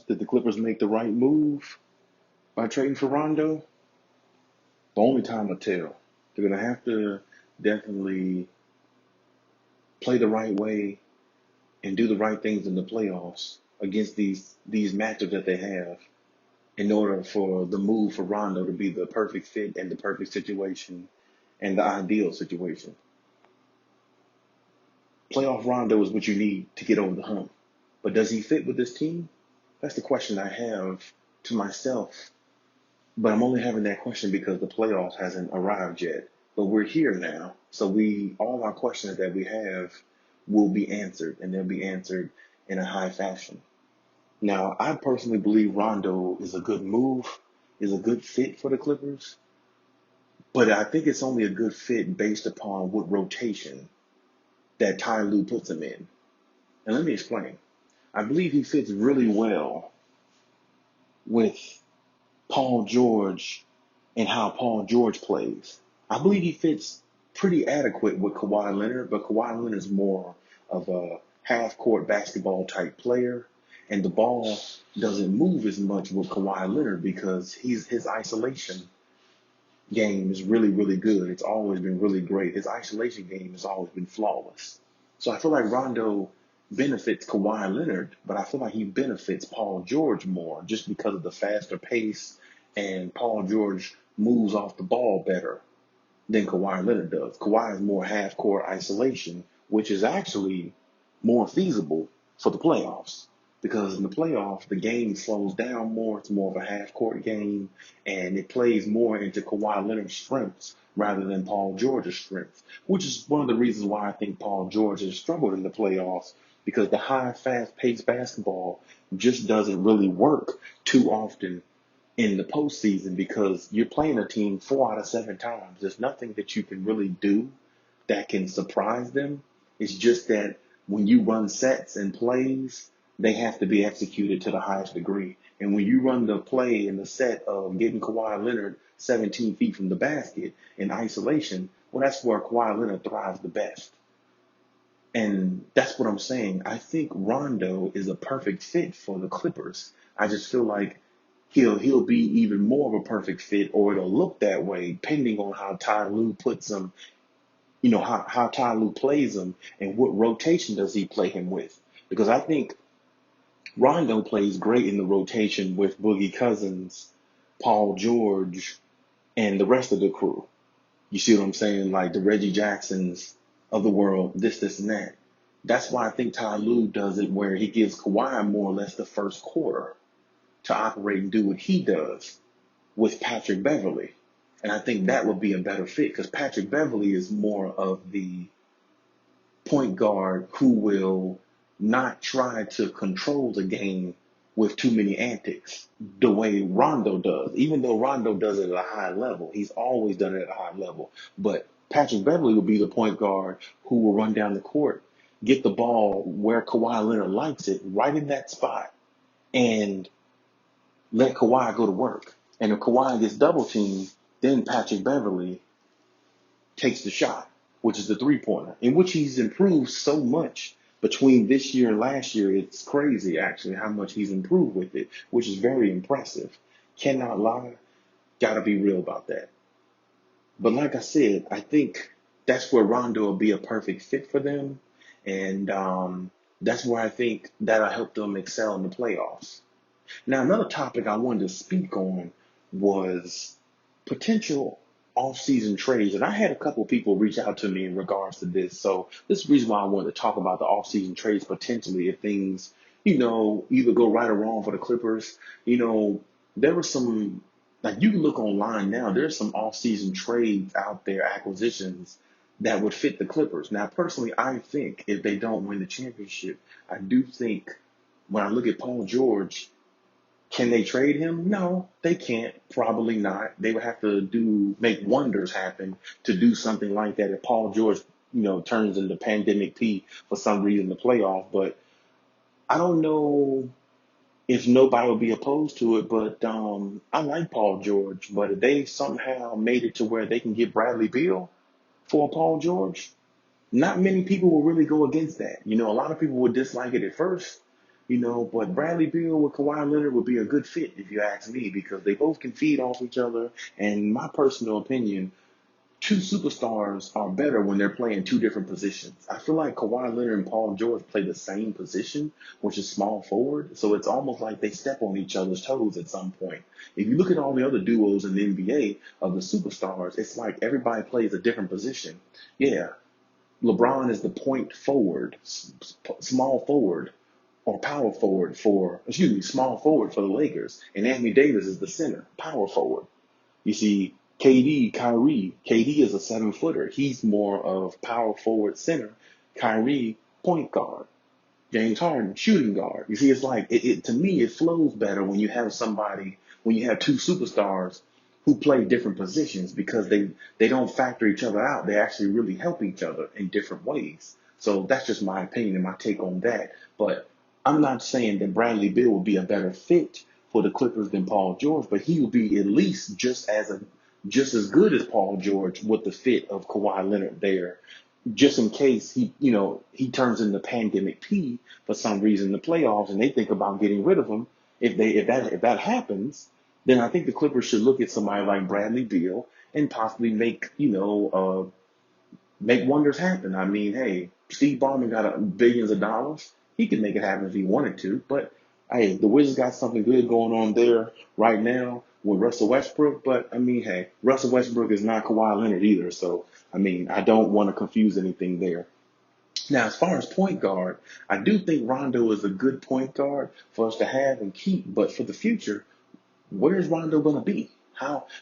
Did the Clippers make the right move by trading for Rondo? The only time will tell. They're going to have to definitely play the right way and do the right things in the playoffs against these matchups that they have in order for the move for Rondo to be the perfect fit and the perfect situation and the ideal situation. Playoff Rondo is what you need to get over the hump. But does he fit with this team? That's the question I have to myself. But I'm only having that question because the playoffs hasn't arrived yet. But we're here now. So all our questions that we have will be answered, and they'll be answered in a high fashion. Now, I personally believe Rondo is a good move, is a good fit for the Clippers, but I think it's only a good fit based upon what rotation that Ty Lue puts him in. And let me explain. I believe he fits really well with Paul George and how Paul George plays. I believe he fits pretty adequate with Kawhi Leonard, but Kawhi Leonard is more of a half-court basketball type player, and the ball doesn't move as much with Kawhi Leonard because his isolation game is really, really good. It's always been really great. His isolation game has always been flawless. So I feel like Rondo benefits Kawhi Leonard, but I feel like he benefits Paul George more just because of the faster pace, and Paul George moves off the ball better than Kawhi Leonard does. Kawhi is more half-court isolation, which is actually more feasible for the playoffs. Because in the playoffs, the game slows down more. It's more of a half-court game, and it plays more into Kawhi Leonard's strengths rather than Paul George's strengths, which is one of the reasons why I think Paul George has struggled in the playoffs, because the high, fast-paced basketball just doesn't really work too often in the postseason because you're playing a team 4 out of 7 times. There's nothing that you can really do that can surprise them. It's just that when you run sets and plays, they have to be executed to the highest degree. And when you run the play in the set of getting Kawhi Leonard 17 feet from the basket in isolation, well, that's where Kawhi Leonard thrives the best. And that's what I'm saying. I think Rondo is a perfect fit for the Clippers. I just feel like he'll be even more of a perfect fit, or it'll look that way, depending on how Ty Lue puts him, how Ty Lue plays him and what rotation does he play him with. Because I think Rondo plays great in the rotation with Boogie Cousins, Paul George, and the rest of the crew. You see what I'm saying? Like the Reggie Jacksons of the world, this, and that. That's why I think Ty Lue does it where he gives Kawhi more or less the first quarter to operate and do what he does with Patrick Beverley. And I think that would be a better fit because Patrick Beverley is more of the point guard who will not try to control the game with too many antics the way Rondo does. Even though Rondo does it at a high level, he's always done it at a high level. But Patrick Beverley will be the point guard who will run down the court, get the ball where Kawhi Leonard likes it, right in that spot, and let Kawhi go to work. And if Kawhi gets double teamed, then Patrick Beverley takes the shot, which is the three-pointer, in which he's improved so much between this year and last year. It's crazy, actually, how much he's improved with it, which is very impressive. Cannot lie. Got to be real about that. But like I said, I think that's where Rondo will be a perfect fit for them. And that's where I think that'll help them excel in the playoffs. Now, another topic I wanted to speak on was potential off-season trades. And I had a couple of people reach out to me in regards to this. So this is the reason why I wanted to talk about the off-season trades potentially if things, either go right or wrong for the Clippers. There were some, like you can look online now, there's some off-season trades out there, acquisitions that would fit the Clippers. Now, personally, I think if they don't win the championship, I do think when I look at Paul George, can they trade him? No, they can't. Probably not. They would have to make wonders happen to do something like that if Paul George, turns into Pandemic P for some reason in the playoff. But I don't know if nobody would be opposed to it. But I like Paul George. But if they somehow made it to where they can get Bradley Beal for Paul George, not many people will really go against that. A lot of people would dislike it at first. But Bradley Beal with Kawhi Leonard would be a good fit if you ask me because they both can feed off each other. And my personal opinion, two superstars are better when they're playing two different positions. I feel like Kawhi Leonard and Paul George play the same position, which is small forward. So it's almost like they step on each other's toes at some point. If you look at all the other duos in the NBA of the superstars, it's like everybody plays a different position. Yeah, LeBron is the point forward, small forward, or power forward small forward for the Lakers. And Anthony Davis is the center, power forward. You see, KD is a 7-footer. He's more of power forward center. Kyrie, point guard. James Harden, shooting guard. You see, it's like, to me, it flows better when you have two superstars who play different positions because they don't factor each other out. They actually really help each other in different ways. So that's just my opinion and my take on that. But I'm not saying that Bradley Beal would be a better fit for the Clippers than Paul George, but he will be at least just as good as Paul George with the fit of Kawhi Leonard there, just in case he turns into Pandemic P for some reason in the playoffs and they think about getting rid of him. If that happens, then I think the Clippers should look at somebody like Bradley Beal and possibly make wonders happen. I mean, hey, Steve Ballmer got billions of dollars. He could make it happen if he wanted to. But hey, the Wizards got something good going on there right now with Russell Westbrook. But I mean, hey, Russell Westbrook is not Kawhi Leonard either. So I mean, I don't want to confuse anything there. Now, as far as point guard, I do think Rondo is a good point guard for us to have and keep. But for the future, where is Rondo going to be?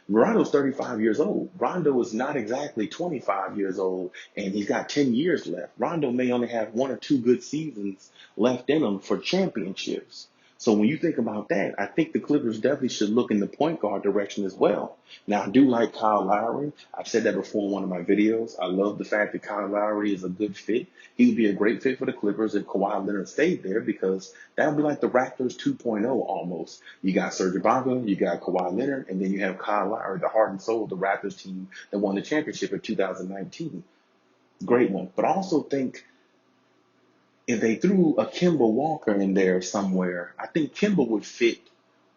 Rondo's 35 years old. Rondo is not exactly 25 years old, and he's got 10 years left. Rondo may only have one or two good seasons left in him for championships. So when you think about that, I think the Clippers definitely should look in the point guard direction as well. Now, I do like Kyle Lowry. I've said that before in one of my videos. I love the fact that Kyle Lowry is a good fit. He would be a great fit for the Clippers if Kawhi Leonard stayed there because that would be like the Raptors 2.0 almost. You got Serge Ibaka, you got Kawhi Leonard, and then you have Kyle Lowry, the heart and soul of the Raptors team that won the championship in 2019. Great one. But I also think if they threw a Kemba Walker in there somewhere, I think Kemba would fit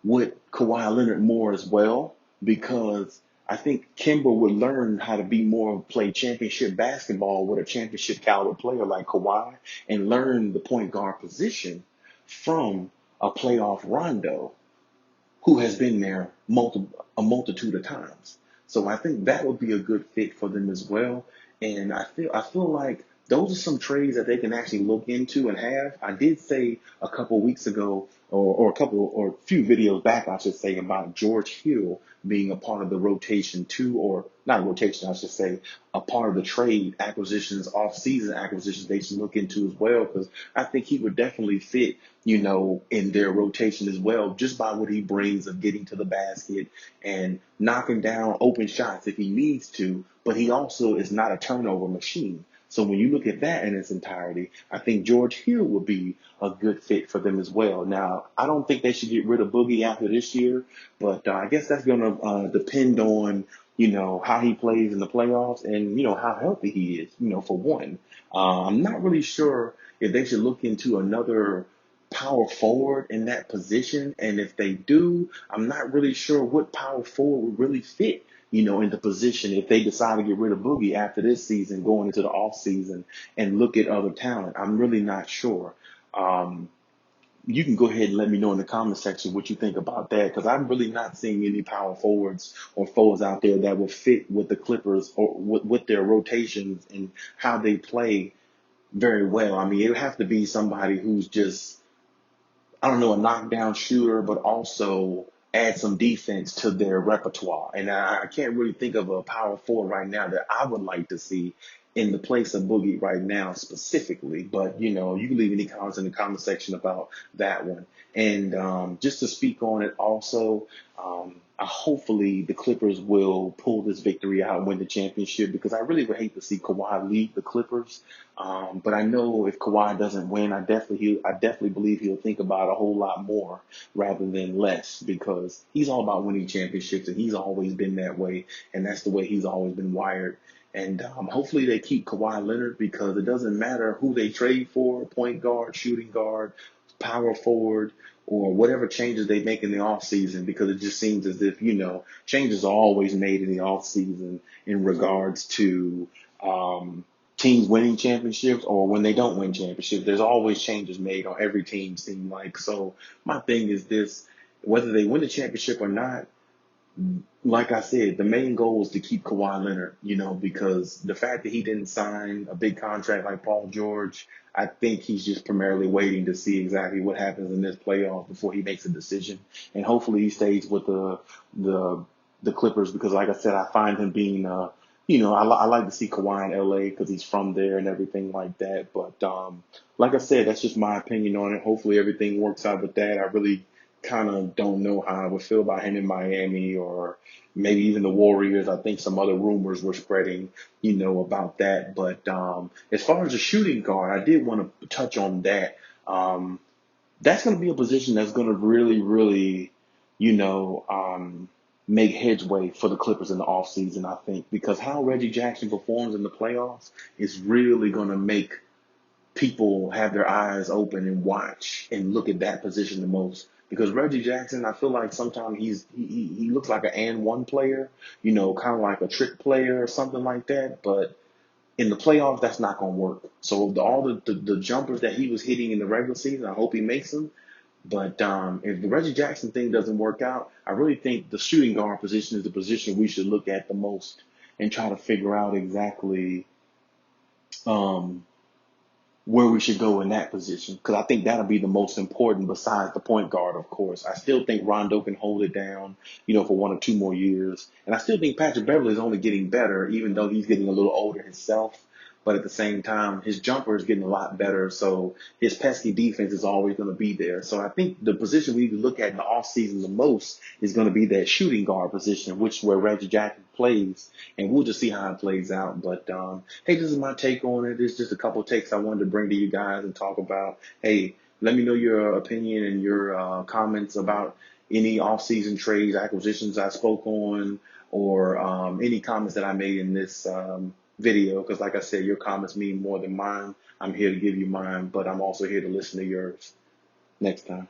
with Kawhi Leonard more as well because I think Kemba would learn how to be more play championship basketball with a championship caliber player like Kawhi and learn the point guard position from a playoff Rondo who has been there a multitude of times. So I think that would be a good fit for them as well. And I feel like those are some trades that they can actually look into and have. I did say a couple weeks ago, or a few videos back, I should say, about George Hill being a part of the rotation too, or not rotation, I should say, a part of the trade acquisitions, off-season acquisitions they should look into as well, because I think he would definitely fit, in their rotation as well, just by what he brings of getting to the basket and knocking down open shots if he needs to, but he also is not a turnover machine. So when you look at that in its entirety, I think George Hill would be a good fit for them as well. Now, I don't think they should get rid of Boogie after this year, but I guess that's going to depend on, how he plays in the playoffs and, how healthy he is, for one. I'm not really sure if they should look into another power forward in that position. And if they do, I'm not really sure what power forward would really fit, in the position if they decide to get rid of Boogie after this season, going into the off season and look at other talent. I'm really not sure. You can go ahead and let me know in the comment section what you think about that, because I'm really not seeing any power forwards or forwards out there that would fit with the Clippers or with their rotations and how they play very well. I mean, it would have to be somebody who's just, I don't know, a knockdown shooter, but also add some defense to their repertoire. And I can't really think of a power forward right now that I would like to see in the place of Boogie right now specifically. But, you can leave any comments in the comment section about that one. And just to speak on it also, hopefully the Clippers will pull this victory out and win the championship, because I really would hate to see Kawhi leave the Clippers. But I know if Kawhi doesn't win, I definitely believe he'll think about it a whole lot more rather than less, because he's all about winning championships and he's always been that way. And that's the way he's always been wired. And hopefully they keep Kawhi Leonard, because it doesn't matter who they trade for, point guard, shooting guard, power forward or whatever changes they make in the off season, because it just seems as if, changes are always made in the off season in regards to teams winning championships or when they don't win championships. There's always changes made on every team, seem like. So my thing is this: whether they win the championship or not, like I said, the main goal is to keep Kawhi Leonard, because the fact that he didn't sign a big contract like Paul George, I think he's just primarily waiting to see exactly what happens in this playoff before he makes a decision. And hopefully he stays with the the Clippers, because, like I said, I find him being, I like to see Kawhi in LA because he's from there and everything like that. But like I said, that's just my opinion on it. Hopefully everything works out with that. I really kind of don't know how I would feel about him in Miami or maybe even the Warriors. I think some other rumors were spreading, about that. But as far as the shooting guard, I did want to touch on that. That's going to be a position that's going to really, really, you know, um, make headway for the Clippers in the offseason, I think, because how Reggie Jackson performs in the playoffs is really going to make people have their eyes open and watch and look at that position the most. Because Reggie Jackson, I feel like sometimes he looks like an and one player, kind of like a trick player or something like that. But in the playoffs, that's not going to work. So all the jumpers that he was hitting in the regular season, I hope he makes them. But if the Reggie Jackson thing doesn't work out, I really think the shooting guard position is the position we should look at the most and try to figure out exactly um, where we should go in that position, because I think that'll be the most important besides the point guard, of course. I still think Rondo can hold it down, for 1 or 2 more years. And I still think Patrick Beverley is only getting better, even though he's getting a little older himself. But at the same time, his jumper is getting a lot better. So his pesky defense is always going to be there. So I think the position we need to look at in the offseason the most is going to be that shooting guard position, which is where Reggie Jackson plays. And we'll just see how it plays out. But hey, this is my take on it. It's just a couple of takes I wanted to bring to you guys and talk about. Hey, let me know your opinion and your comments about any offseason trades, acquisitions I spoke on, or any comments that I made in this video. Because like I said, your comments mean more than mine. I'm here to give you mine, but I'm also here to listen to yours next time.